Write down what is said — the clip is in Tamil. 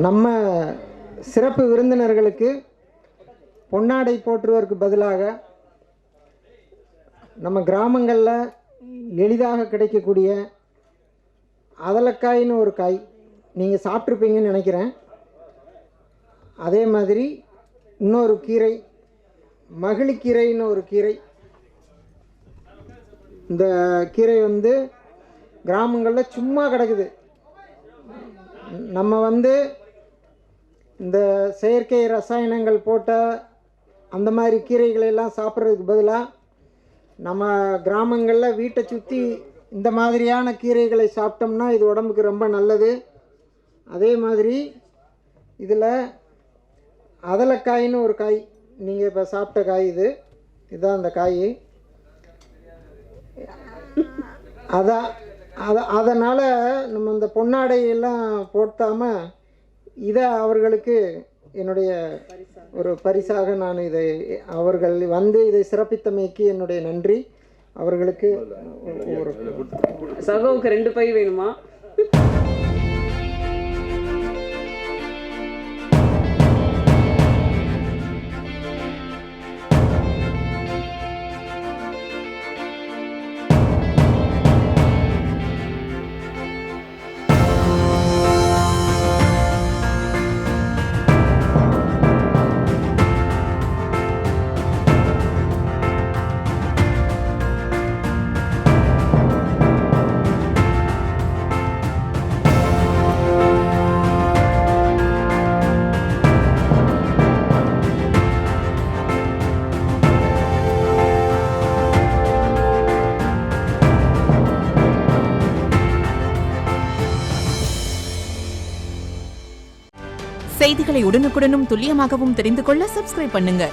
நம்ம சிறப்பு விருந்தினர்களுக்கு பொன்னாடை போற்றுவதற்கு பதிலாக நம்ம கிராமங்களில் எளிதாக கிடைக்கக்கூடிய அதலக்காயின்னு ஒரு காய் நீங்கள் சாப்பிட்ருப்பீங்கன்னு நினைக்கிறேன். அதே மாதிரி இன்னொரு கீரை, மகிழிக்கீரைன்னு ஒரு கீரை. இந்த கீரை வந்து கிராமங்களில் சும்மா கிடக்குது. நம்ம இந்த செயற்கை ரசாயனங்கள் போட்ட அந்த மாதிரி கீரைகளெல்லாம் சாப்பிட்றதுக்கு பதிலாக நம்ம கிராமங்களில் வீட்டை சுற்றி இந்த மாதிரியான கீரைகளை சாப்பிட்டோம்னா இது உடம்புக்கு ரொம்ப நல்லது. அதே மாதிரி இதில் அதலக்காயின்னு ஒரு காய், நீங்கள் இப்போ சாப்பிட்ட காய் இதுதான் அந்த காய். அதனால் நம்ம இந்த பொன்னாடையெல்லாம் போட்டாமல் இதை அவர்களுக்கு என்னுடைய ஒரு பரிசாக நான் இதை அவர்கள் இதை சிறப்பித்தமைக்கு என்னுடைய நன்றி. அவர்களுக்கு ஒரு சகோவுக்கு 2 பை வேணுமா? செய்திகளை உடனுக்குடனும் துல்லியமாகவும் தெரிந்து கொள்ள சப்ஸ்கிரைப் பண்ணுங்க.